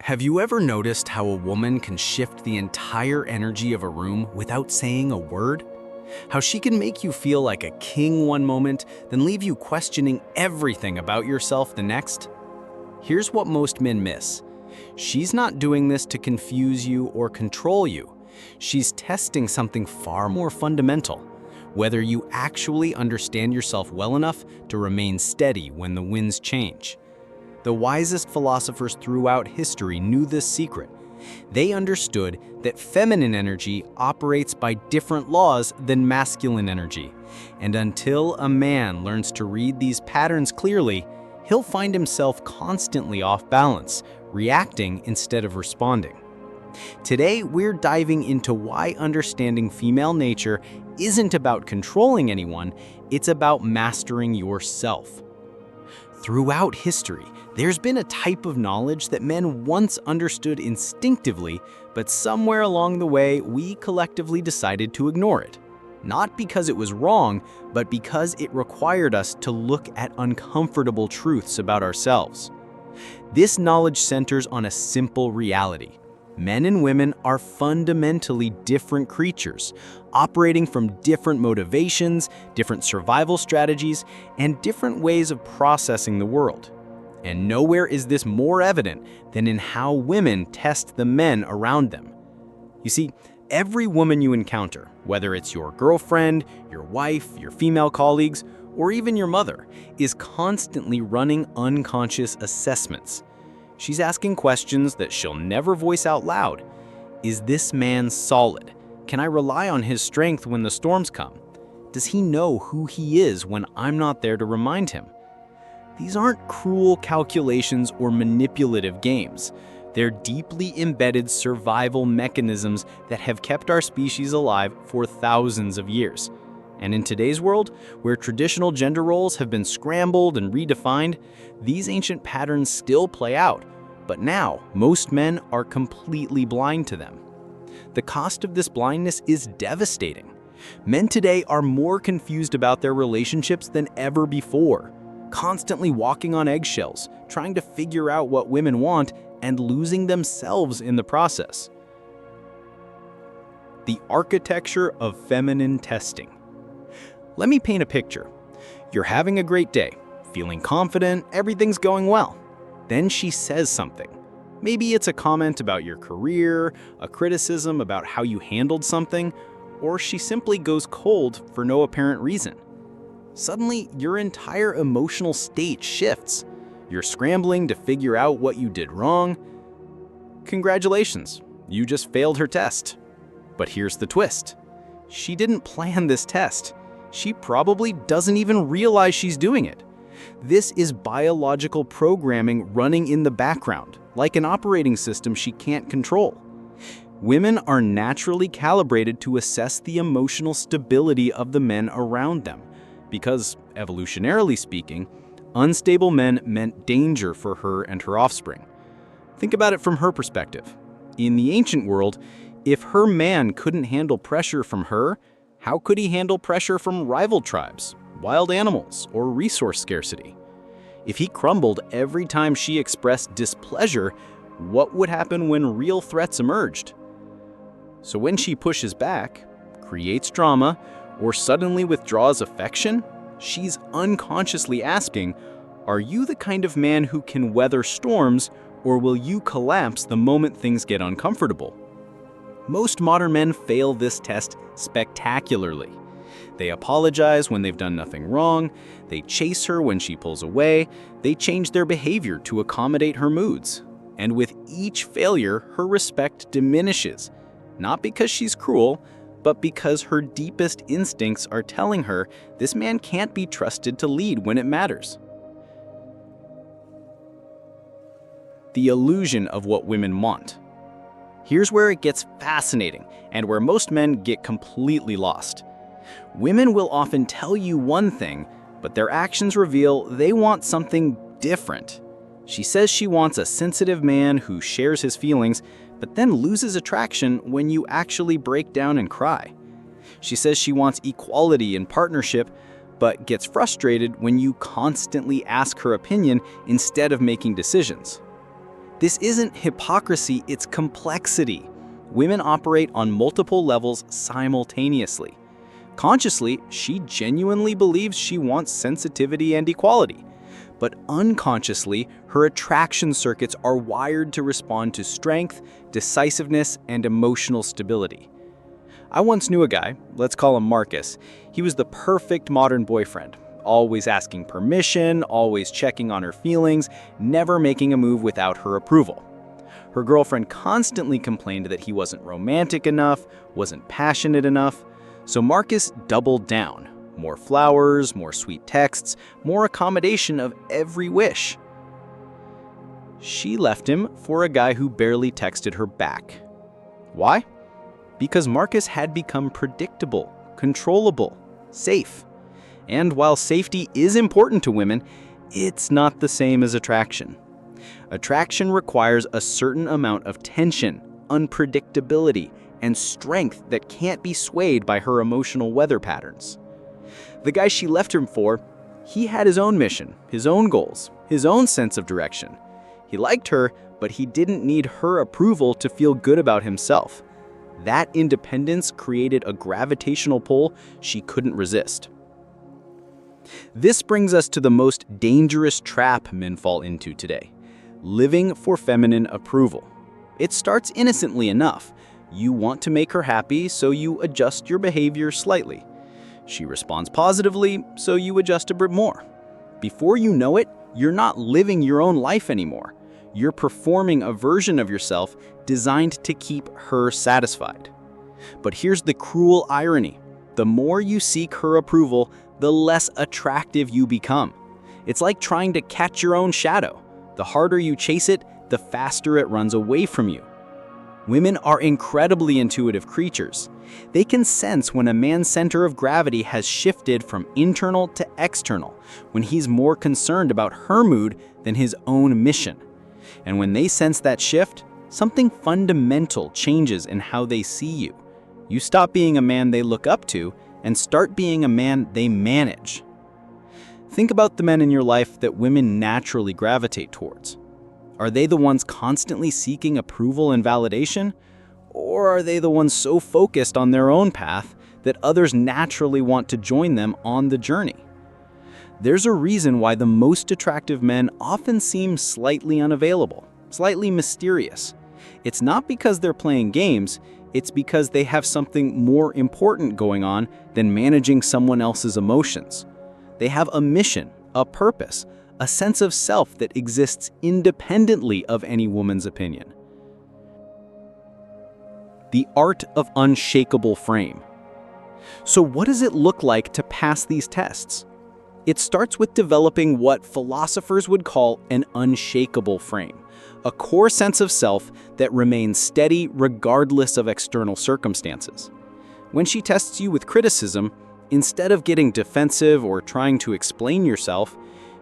Have you ever noticed how a woman can shift the entire energy of a room without saying a word? How she can make you feel like a king one moment, then leave you questioning everything about yourself the next? Here's what most men miss. She's not doing this to confuse you or control you. She's testing something far more fundamental: whether you actually understand yourself well enough to remain steady when the winds change. The wisest philosophers throughout history knew this secret. They understood that feminine energy operates by different laws than masculine energy. And until a man learns to read these patterns clearly, he'll find himself constantly off balance, reacting instead of responding. Today, we're diving into why understanding female nature isn't about controlling anyone, it's about mastering yourself. Throughout history, there's been a type of knowledge that men once understood instinctively, but somewhere along the way, we collectively decided to ignore it. Not because it was wrong, but because it required us to look at uncomfortable truths about ourselves. This knowledge centers on a simple reality. Men and women are fundamentally different creatures, operating from different motivations, different survival strategies, and different ways of processing the world. And nowhere is this more evident than in how women test the men around them. You see, every woman you encounter, whether it's your girlfriend, your wife, your female colleagues, or even your mother, is constantly running unconscious assessments. She's asking questions that she'll never voice out loud. Is this man solid? Can I rely on his strength when the storms come? Does he know who he is when I'm not there to remind him? These aren't cruel calculations or manipulative games. They're deeply embedded survival mechanisms that have kept our species alive for thousands of years. And in today's world, where traditional gender roles have been scrambled and redefined, these ancient patterns still play out. But now, most men are completely blind to them. The cost of this blindness is devastating. Men today are more confused about their relationships than ever before, constantly walking on eggshells, trying to figure out what women want and losing themselves in the process. The architecture of feminine testing. Let me paint a picture. You're having a great day, feeling confident, everything's going well. Then she says something. Maybe it's a comment about your career, a criticism about how you handled something, or she simply goes cold for no apparent reason. Suddenly, your entire emotional state shifts. You're scrambling to figure out what you did wrong. Congratulations, you just failed her test. But here's the twist. She didn't plan this test. She probably doesn't even realize she's doing it. This is biological programming running in the background, like an operating system she can't control. Women are naturally calibrated to assess the emotional stability of the men around them, because, evolutionarily speaking, unstable men meant danger for her and her offspring. Think about it from her perspective. In the ancient world, if her man couldn't handle pressure from her, how could he handle pressure from rival tribes, wild animals, or resource scarcity? If he crumbled every time she expressed displeasure, what would happen when real threats emerged? So when she pushes back, creates drama, or suddenly withdraws affection, she's unconsciously asking, are you the kind of man who can weather storms, or will you collapse the moment things get uncomfortable? Most modern men fail this test spectacularly. They apologize when they've done nothing wrong, they chase her when she pulls away, they change their behavior to accommodate her moods. And with each failure, her respect diminishes, not because she's cruel, but because her deepest instincts are telling her this man can't be trusted to lead when it matters. The illusion of what women want. Here's where it gets fascinating, and where most men get completely lost. Women will often tell you one thing, but their actions reveal they want something different. She says she wants a sensitive man who shares his feelings, but then loses attraction when you actually break down and cry. She says she wants equality in partnership, but gets frustrated when you constantly ask her opinion instead of making decisions. This isn't hypocrisy, it's complexity. Women operate on multiple levels simultaneously. Consciously, she genuinely believes she wants sensitivity and equality. But unconsciously, her attraction circuits are wired to respond to strength, decisiveness, and emotional stability. I once knew a guy, let's call him Marcus. He was the perfect modern boyfriend, always asking permission, always checking on her feelings, never making a move without her approval. Her girlfriend constantly complained that he wasn't romantic enough, wasn't passionate enough, so Marcus doubled down. More flowers, more sweet texts, more accommodation of every wish. She left him for a guy who barely texted her back. Why? Because Marcus had become predictable, controllable, safe. And while safety is important to women, it's not the same as attraction. Attraction requires a certain amount of tension, unpredictability, and strength that can't be swayed by her emotional weather patterns. The guy she left him for, he had his own mission, his own goals, his own sense of direction. He liked her, but he didn't need her approval to feel good about himself. That independence created a gravitational pull she couldn't resist. This brings us to the most dangerous trap men fall into today: living for feminine approval. It starts innocently enough. You want to make her happy, so you adjust your behavior slightly. She responds positively, so you adjust a bit more. Before you know it, you're not living your own life anymore. You're performing a version of yourself designed to keep her satisfied. But here's the cruel irony. The more you seek her approval, the less attractive you become. It's like trying to catch your own shadow. The harder you chase it, the faster it runs away from you. Women are incredibly intuitive creatures. They can sense when a man's center of gravity has shifted from internal to external, when he's more concerned about her mood than his own mission. And when they sense that shift, something fundamental changes in how they see you. You stop being a man they look up to and start being a man they manage. Think about the men in your life that women naturally gravitate towards. Are they the ones constantly seeking approval and validation? Or are they the ones so focused on their own path that others naturally want to join them on the journey? There's a reason why the most attractive men often seem slightly unavailable, slightly mysterious. It's not because they're playing games, it's because they have something more important going on than managing someone else's emotions. They have a mission, a purpose, a sense of self that exists independently of any woman's opinion. The art of unshakable frame. So what does it look like to pass these tests? It starts with developing what philosophers would call an unshakable frame, a core sense of self that remains steady regardless of external circumstances. When she tests you with criticism, instead of getting defensive or trying to explain yourself,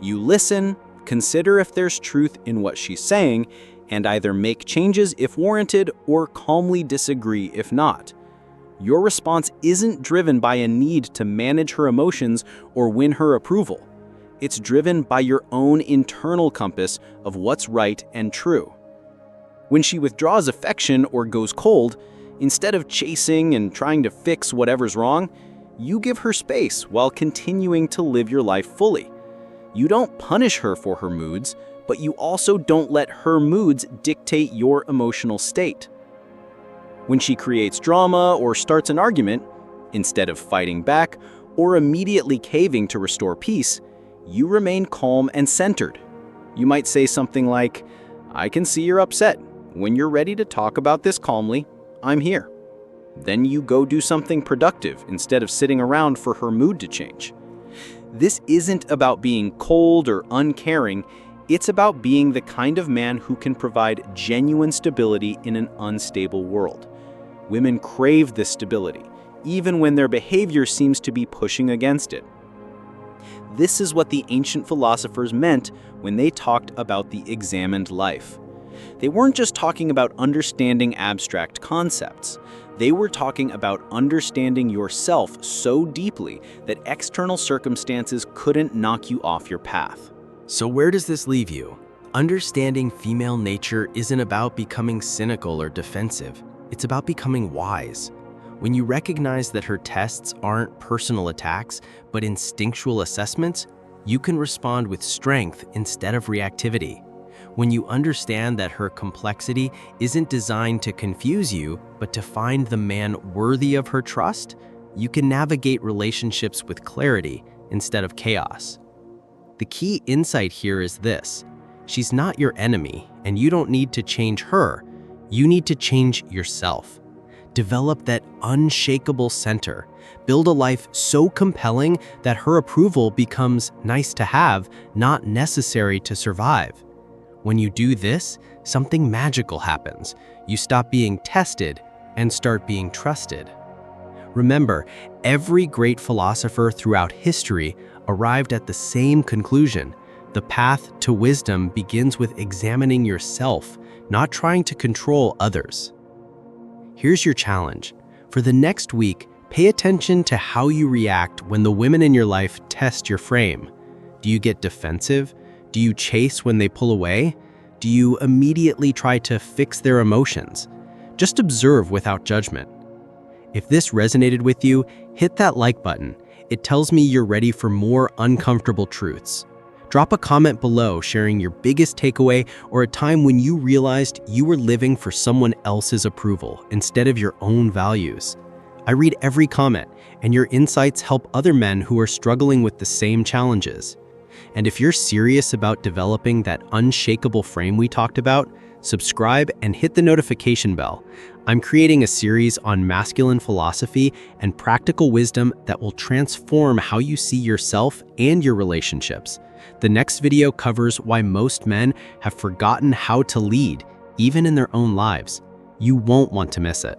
you listen, consider if there's truth in what she's saying, and either make changes if warranted or calmly disagree if not. Your response isn't driven by a need to manage her emotions or win her approval. It's driven by your own internal compass of what's right and true. When she withdraws affection or goes cold, instead of chasing and trying to fix whatever's wrong, you give her space while continuing to live your life fully. You don't punish her for her moods, but you also don't let her moods dictate your emotional state. When she creates drama or starts an argument, instead of fighting back or immediately caving to restore peace, you remain calm and centered. You might say something like, "I can see you're upset. When you're ready to talk about this calmly, I'm here." Then you go do something productive instead of sitting around for her mood to change. This isn't about being cold or uncaring, it's about being the kind of man who can provide genuine stability in an unstable world. Women crave this stability, even when their behavior seems to be pushing against it. This is what the ancient philosophers meant when they talked about the examined life. They weren't just talking about understanding abstract concepts. They were talking about understanding yourself so deeply that external circumstances couldn't knock you off your path. So where does this leave you? Understanding female nature isn't about becoming cynical or defensive. It's about becoming wise. When you recognize that her tests aren't personal attacks, but instinctual assessments, you can respond with strength instead of reactivity. When you understand that her complexity isn't designed to confuse you, but to find the man worthy of her trust, you can navigate relationships with clarity instead of chaos. The key insight here is this: she's not your enemy, and you don't need to change her. You need to change yourself. Develop that unshakable center. Build a life so compelling that her approval becomes nice to have, not necessary to survive. When you do this, something magical happens. You stop being tested and start being trusted. Remember, every great philosopher throughout history arrived at the same conclusion. The path to wisdom begins with examining yourself, not trying to control others. Here's your challenge. For the next week, pay attention to how you react when the women in your life test your frame. Do you get defensive? Do you chase when they pull away? Do you immediately try to fix their emotions? Just observe without judgment. If this resonated with you, hit that like button. It tells me you're ready for more uncomfortable truths. Drop a comment below sharing your biggest takeaway or a time when you realized you were living for someone else's approval instead of your own values. I read every comment, and your insights help other men who are struggling with the same challenges. And if you're serious about developing that unshakable frame we talked about, subscribe and hit the notification bell. I'm creating a series on masculine philosophy and practical wisdom that will transform how you see yourself and your relationships. The next video covers why most men have forgotten how to lead, even in their own lives. You won't want to miss it.